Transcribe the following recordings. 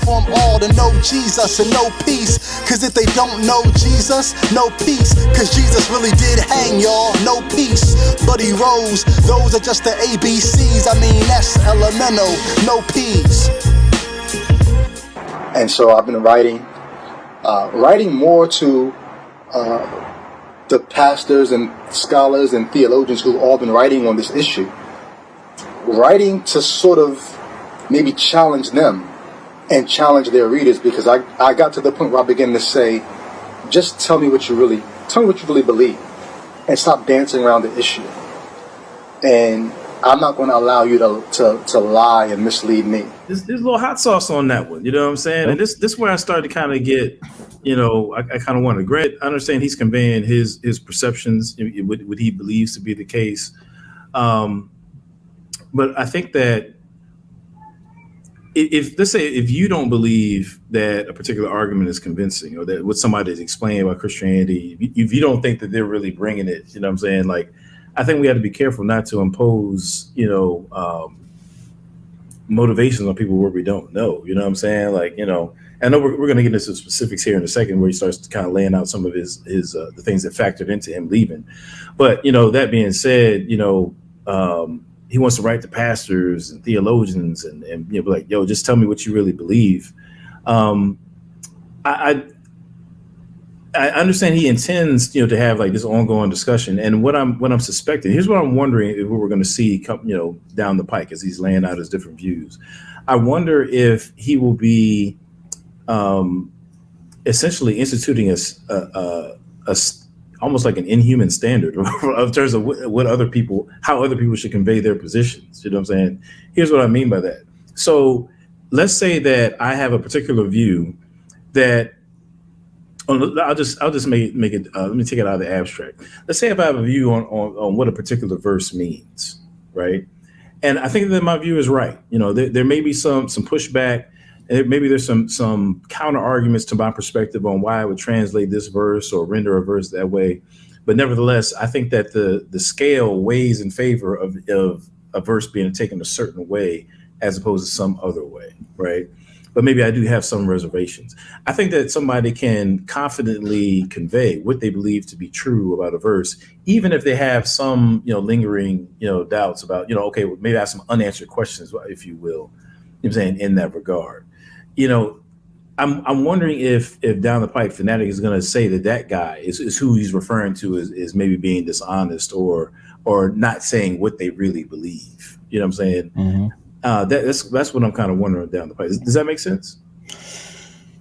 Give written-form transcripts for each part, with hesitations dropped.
for them all to know Jesus and no peace. Cause if they don't know Jesus, no peace. Cause Jesus really did hang, y'all, no peace. But he rose, those are just the ABCs. I mean, that's elemental, no peace. And so I've been writing more to the pastors and scholars and theologians who've all been writing on this issue. Writing to sort of maybe challenge them and challenge their readers, because I got to the point where I began to say, just tell me what you really believe and stop dancing around the issue. And I'm not going to allow you to lie and mislead me. There's a little hot sauce on that one, you know what I'm saying? And this is where I started to kind of get, I kind of want to grant. I understand he's conveying his perceptions, what he believes to be the case. But I think that let's say if you don't believe that a particular argument is convincing, or that what somebody is explaining about Christianity, if you don't think that they're really bringing it, you know what I'm saying? Like, I think we have to be careful not to impose, motivations on people where we don't know, you know what I'm saying? Like, I know we're going to get into some specifics here in a second, where he starts to kind of laying out some of his the things that factored into him leaving. But, that being said, he wants to write to pastors and theologians and be like, yo, just tell me what you really believe. I understand he intends, to have like this ongoing discussion. And what I'm suspecting, here's what I'm wondering if we're going to see come, down the pike as he's laying out his different views. I wonder if he will be essentially instituting a almost like an inhuman standard in terms of how other people should convey their positions. You know what I'm saying? Here's what I mean by that. So let's say that I have a particular view that, I'll just make it. Let me take it out of the abstract. Let's say if I have a view on what a particular verse means, right? And I think that my view is right. There may be some pushback, and maybe there's some counter arguments to my perspective on why I would translate this verse or render a verse that way. But nevertheless, I think that the scale weighs in favor of a verse being taken a certain way as opposed to some other way, right? But maybe I do have some reservations. I think that somebody can confidently convey what they believe to be true about a verse, even if they have some, lingering, doubts about, okay, well, maybe I have some unanswered questions, if you will, I'm saying, in that regard. I'm wondering if down the pike, Phanatik is going to say that guy is who he's referring to as maybe being dishonest or not saying what they really believe. You know what I'm saying? Mm-hmm. That's what I'm kind of wondering down the pipe. Does that make sense?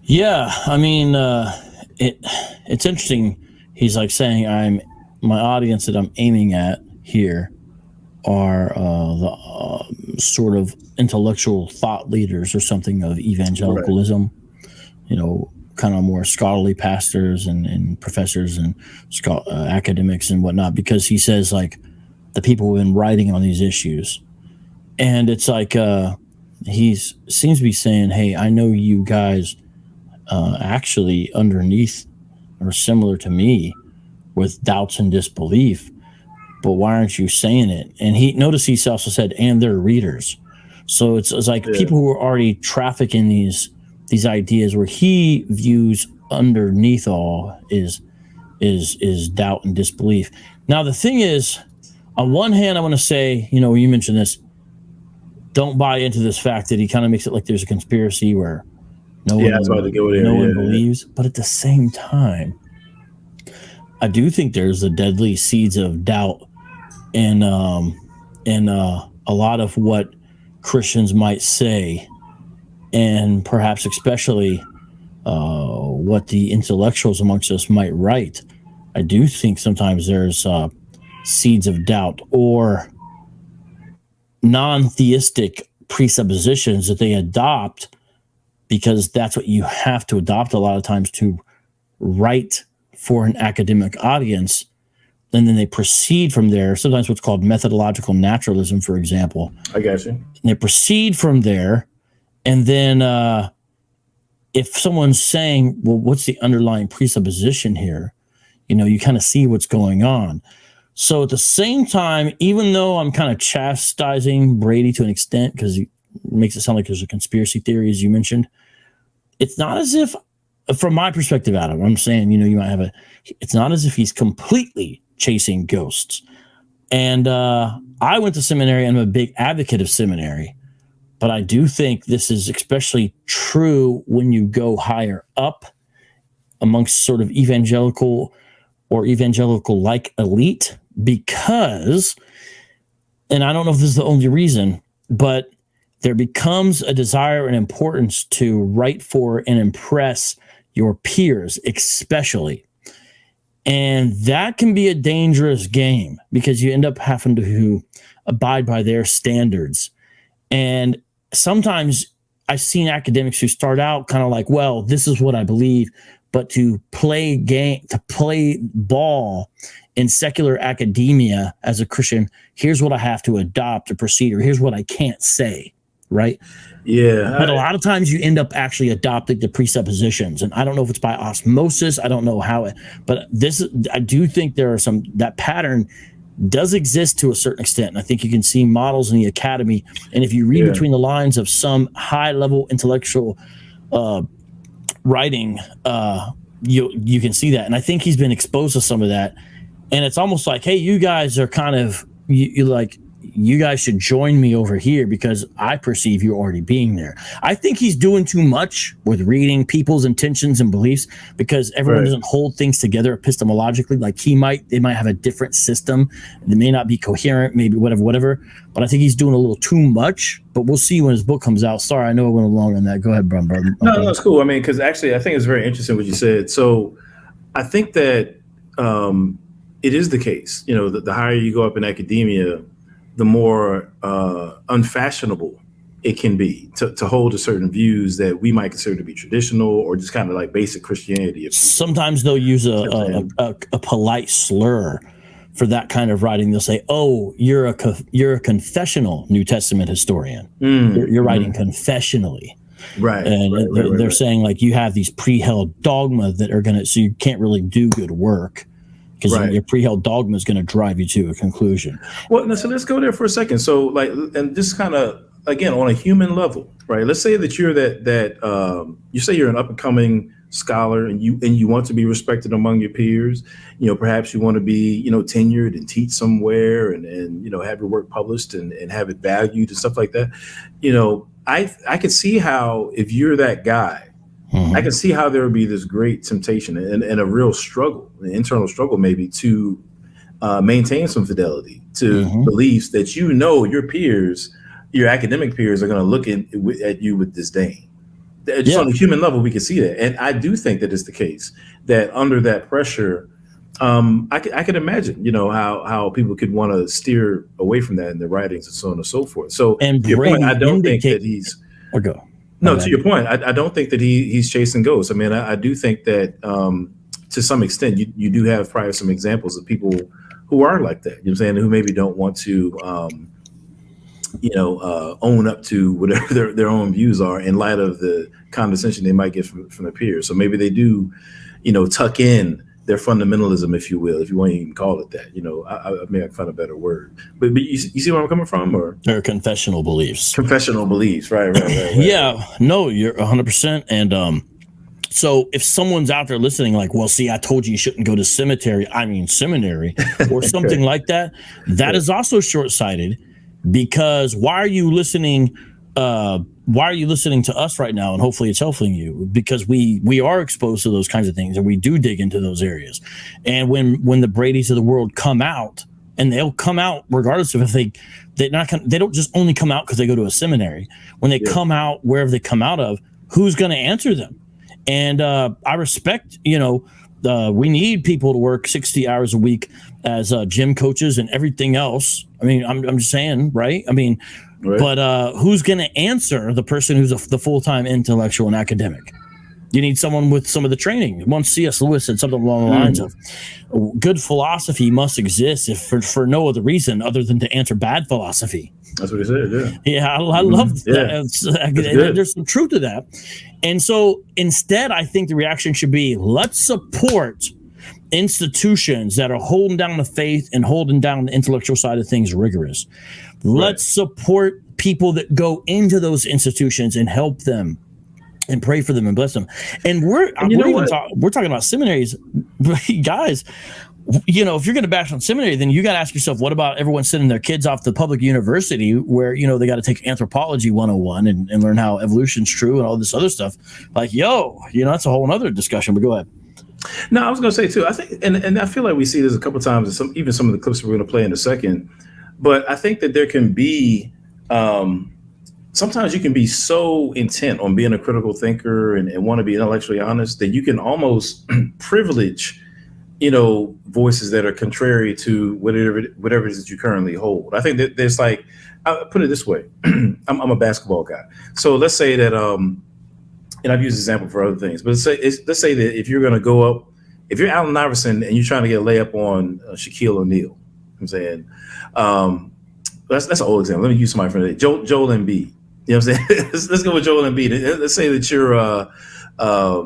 Yeah, I mean, it's interesting. He's like saying, my audience that I'm aiming at here are the sort of intellectual thought leaders or something of evangelicalism. Right. Kind of more scholarly pastors and professors and academics and whatnot. Because he says like the people who've been writing on these issues. And it's like he seems to be saying, hey, I know you guys actually underneath are similar to me with doubts and disbelief, but why aren't you saying it? And he also said, and they're readers. So it's like people who are already trafficking these ideas where he views underneath all is doubt and disbelief. Now, the thing is, on one hand, I want to say, you mentioned this, don't buy into this fact that he kind of makes it like there's a conspiracy where no one believes. But at the same time, I do think there's the deadly seeds of doubt in a lot of what Christians might say, and perhaps especially what the intellectuals amongst us might write. I do think sometimes there's seeds of doubt or non-theistic presuppositions that they adopt because that's what you have to adopt a lot of times to write for an academic audience. And then they proceed from there. Sometimes what's called methodological naturalism, for example. I got you. And they proceed from there. And then if someone's saying, well, what's the underlying presupposition here? You kind of see what's going on. So at the same time, even though I'm kind of chastising Brady to an extent because he makes it sound like there's a conspiracy theory, as you mentioned, it's not as if, from my perspective, Adam, I'm saying, you might have it's not as if he's completely chasing ghosts. And I went to seminary. I'm a big advocate of seminary, but I do think this is especially true when you go higher up amongst sort of evangelical or evangelical-like elite, because, and I don't know if this is the only reason, but there becomes a desire and importance to write for and impress your peers, especially. And that can be a dangerous game because you end up having to abide by their standards. And sometimes I've seen academics who start out kind of like, well, this is what I believe, but to play ball in secular academia as a Christian, here's what I have to adopt or proceed, or here's what I can't say, right? Yeah. But a lot of times you end up actually adopting the presuppositions. And I don't know if it's by osmosis. I don't know how but I do think there are that pattern does exist to a certain extent. And I think you can see models in the academy. And if you read between the lines of some high level intellectual writing, you can see that. And I think he's been exposed to some of that. And it's almost like, hey, you guys are kind of, you guys should join me over here because I perceive you already being there. I think he's doing too much with reading people's intentions and beliefs because everyone doesn't hold things together epistemologically. Like they might have a different system. They may not be coherent, maybe whatever. But I think he's doing a little too much. But we'll see when his book comes out. Sorry, I know I went along on that. Go ahead, brother. No, it's cool. I mean, because actually, I think it's very interesting what you said. So I think that it is the case, that the higher you go up in academia, the more unfashionable it can be to hold to certain views that we might consider to be traditional or just kind of like basic Christianity. Sometimes they'll use a polite slur for that kind of writing. They'll say, "Oh, you're a confessional New Testament historian. You're writing confessionally." Right. And they're saying like you have these pre-held dogma that are so you can't really do good work. Because your pre-held dogma is going to drive you to a conclusion. Well, so let's go there for a second. So, and this kind of, again, on a human level, right? Let's say that you're you say you're an up and coming scholar, and you want to be respected among your peers. Perhaps you want to be, tenured and teach somewhere, and have your work published and have it valued and stuff like that. I could see how if you're that guy. I can see how there would be this great temptation and a real struggle, an internal struggle maybe to maintain some fidelity to beliefs that your peers, your academic peers are going to look at you with disdain. Just on a human level, we can see that. And I do think that it's the case that under that pressure, I could imagine, how people could want to steer away from that in their writings and so on and so forth. So and to your point, I don't think that he's... Or go. No, to your point, I don't think that he's chasing ghosts. I mean, I do think that to some extent you do have probably some examples of people who are like that, you know what I'm saying, who maybe don't want to, own up to whatever their own views are in light of the condescension they might get from their peers. So maybe they do, tuck in their fundamentalism, if you will, if you want to even call it that. I may find a better word. But you see where I'm coming from? Or their confessional beliefs. Confessional beliefs, right. Yeah, no, you're 100%. And so if someone's out there listening like, well, see, I told you shouldn't go to seminary or something like that, that is also short-sighted because why are you listening to us right now? And hopefully it's helping you because we are exposed to those kinds of things and we do dig into those areas. And when the Bradys of the world come out, and they'll come out regardless of if they don't just only come out because they go to a seminary. When they come out, wherever they come out of, who's going to answer them? And I respect, we need people to work 60 hours a week as gym coaches and everything else. I mean, I'm just saying, right? I mean, but who's going to answer the person who's the full-time intellectual and academic? You need someone with some of the training. Once C.S. Lewis said something along the lines of, good philosophy must exist for no other reason other than to answer bad philosophy. That's what he said, yeah. Yeah, I love that. There's some truth to that. And so instead, I think the reaction should be, let's support institutions that are holding down the faith and holding down the intellectual side of things rigorous. Let's support people that go into those institutions and help them and pray for them and bless them. And we're talking about seminaries, guys. You know, if you're going to bash on seminary, then you got to ask yourself, what about everyone sending their kids off to public university where, you know, they got to take anthropology 101 and learn how evolution's true and all this other stuff? Like, yo, you know, that's a whole other discussion, but go ahead. No, I was going to say too, I think, and I feel like we see this a couple of times in even some of the clips we're going to play in a second, but I think that there can be, sometimes you can be so intent on being a critical thinker and want to be intellectually honest that you can almost privilege, you know, voices that are contrary to whatever it is that you currently hold. I think that there's like, I'll put it this way. I'm a basketball guy. So let's say that, and I've used this example for other things, but let's say that if you're going to go up, if you're Allen Iverson and you're trying to get a layup on Shaquille O'Neal, I'm saying, that's an old example. Let me use somebody from today. Joel Embiid. You know what I'm saying? let's go with Joel Embiid. Let's say that you're,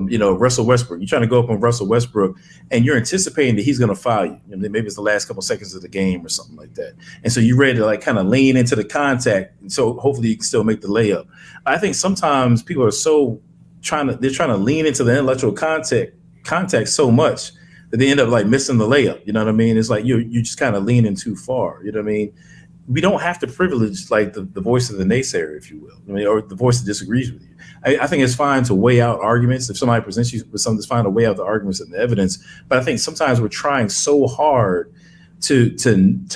you know, Russell Westbrook. You're trying to go up on Russell Westbrook, and you're anticipating that he's going to foul you. You know, maybe it's the last couple seconds of the game or something like that. And so you're ready to like kind of lean into the contact, and so hopefully you can still make the layup. I think sometimes people are so trying to lean into the intellectual contact so much that they end up like missing the layup. You know what I mean? It's like you just kind of leaning too far. You know what I mean? We don't have to privilege like the voice of the naysayer, if you will, I mean, or the voice that disagrees with you. I think it's fine to weigh out arguments. If somebody presents you with something, it's fine to weigh out the arguments and the evidence. But I think sometimes we're trying so hard to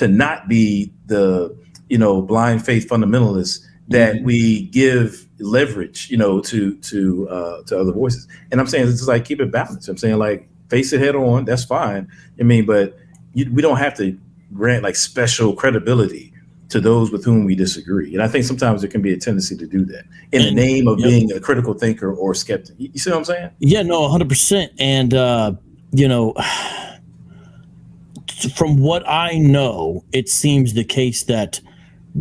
not be the, you know, blind faith fundamentalists that we give leverage, you know, to other voices. And I'm saying it's just like keep it balanced. I'm saying like face it head on. That's fine. I mean, but we don't have to grant like special credibility to those with whom we disagree. And I think sometimes there can be a tendency to do that in the name of being a critical thinker or skeptic. You see what I'm saying? Yeah, no, 100%. And, you know, from what I know, it seems the case that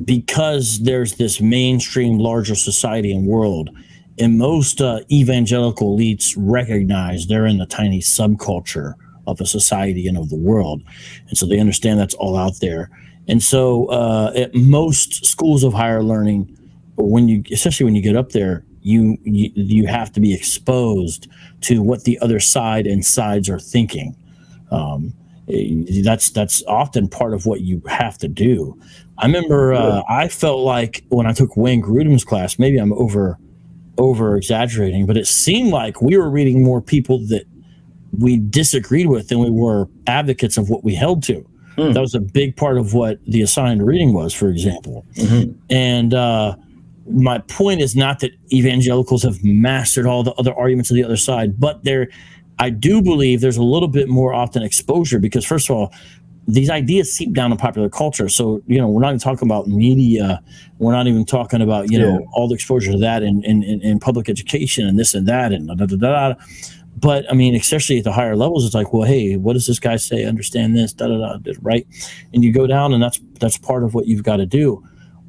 because there's this mainstream larger society and world, and most evangelical elites recognize they're in a tiny subculture of a society and of the world. And so they understand that's all out there. And so at most schools of higher learning, especially when you get up there, you have to be exposed to what the other side and sides are thinking. That's often part of what you have to do. I remember I felt like when I took Wayne Grudem's class, maybe I'm over exaggerating, but it seemed like we were reading more people that we disagreed with than we were advocates of what we held to. That was a big part of what the assigned reading was, for example. And my point is not that evangelicals have mastered all the other arguments of the other side, but I do believe there's a little bit more often exposure because, first of all, these ideas seep down in popular culture. So, you know, we're not even talking about media. We're not even talking about, you know, all the exposure to that in public education and this and that and da-da-da-da. But, I mean, especially at the higher levels, it's like, well, hey, what does this guy say? Understand this, da-da-da, right? And you go down, and that's part of what you've got to do.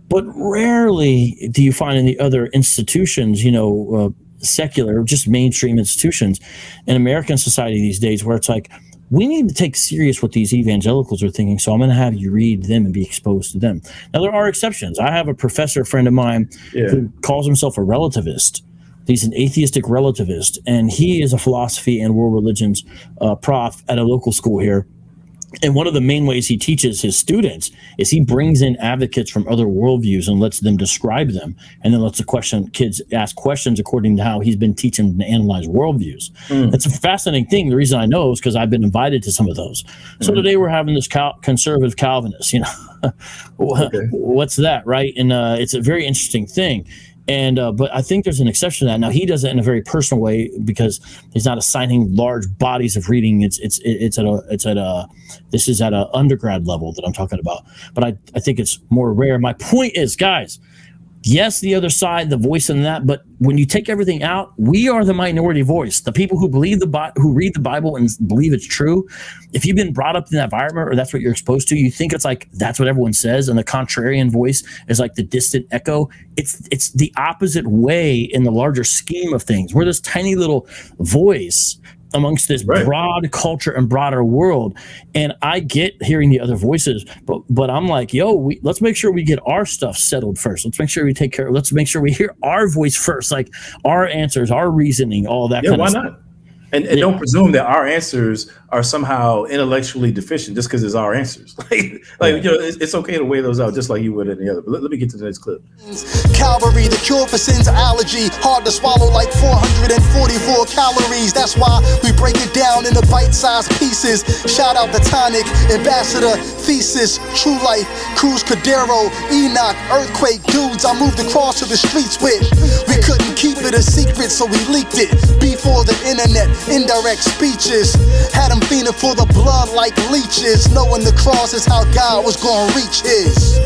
But rarely do you find in the other institutions, you know, secular, just mainstream institutions in American society these days where it's like, we need to take serious what these evangelicals are thinking, so I'm going to have you read them and be exposed to them. Now, there are exceptions. I have a professor friend of mine who calls himself a relativist. He's an atheistic relativist, and he is a philosophy and world religions prof at a local school here. And one of the main ways he teaches his students is he brings in advocates from other worldviews and lets them describe them, and then lets kids ask questions according to how he's been teaching them to analyze worldviews. It's a fascinating thing. The reason I know is because I've been invited to some of those. So today we're having this conservative Calvinist, you know, what's that, right? And it's a very interesting thing. And but I think there's an exception to that. Now he does it in a very personal way because he's not assigning large bodies of reading. This is at a undergrad level that I'm talking about. But I think it's more rare. My point is, guys, yes, the other side, the voice in that, but when you take everything out, we are the minority voice. The people who believe who read the Bible and believe it's true. If you've been brought up in that environment or that's what you're exposed to, you think it's like that's what everyone says, and the contrarian voice is like the distant echo. It's the opposite way in the larger scheme of things. We're this tiny little voice amongst this Right. broad culture and broader world. And I get hearing the other voices, but I'm like, yo, let's make sure we get our stuff settled first. Let's make sure we take care. Let's make sure we hear our voice first, like our answers, our reasoning, all that kind of stuff. Why not? And don't presume that our answers are somehow intellectually deficient just because it's our answers. You know, it's okay to weigh those out just like you would any other. But let me get to the next clip. Calvary, the cure for sin's allergy. Hard to swallow like 444 calories. That's why we break it down into bite-sized pieces. Shout out to Phanatik, Ambassador, Thesis, True Life, Cruz Cadero, Enoch, Earthquake, dudes I moved across to the streets with. We couldn't keep it a secret, so we leaked it. Before the internet, indirect speeches. Had them fiending for the blood like leeches, knowing the cross is how God was gonna reach his.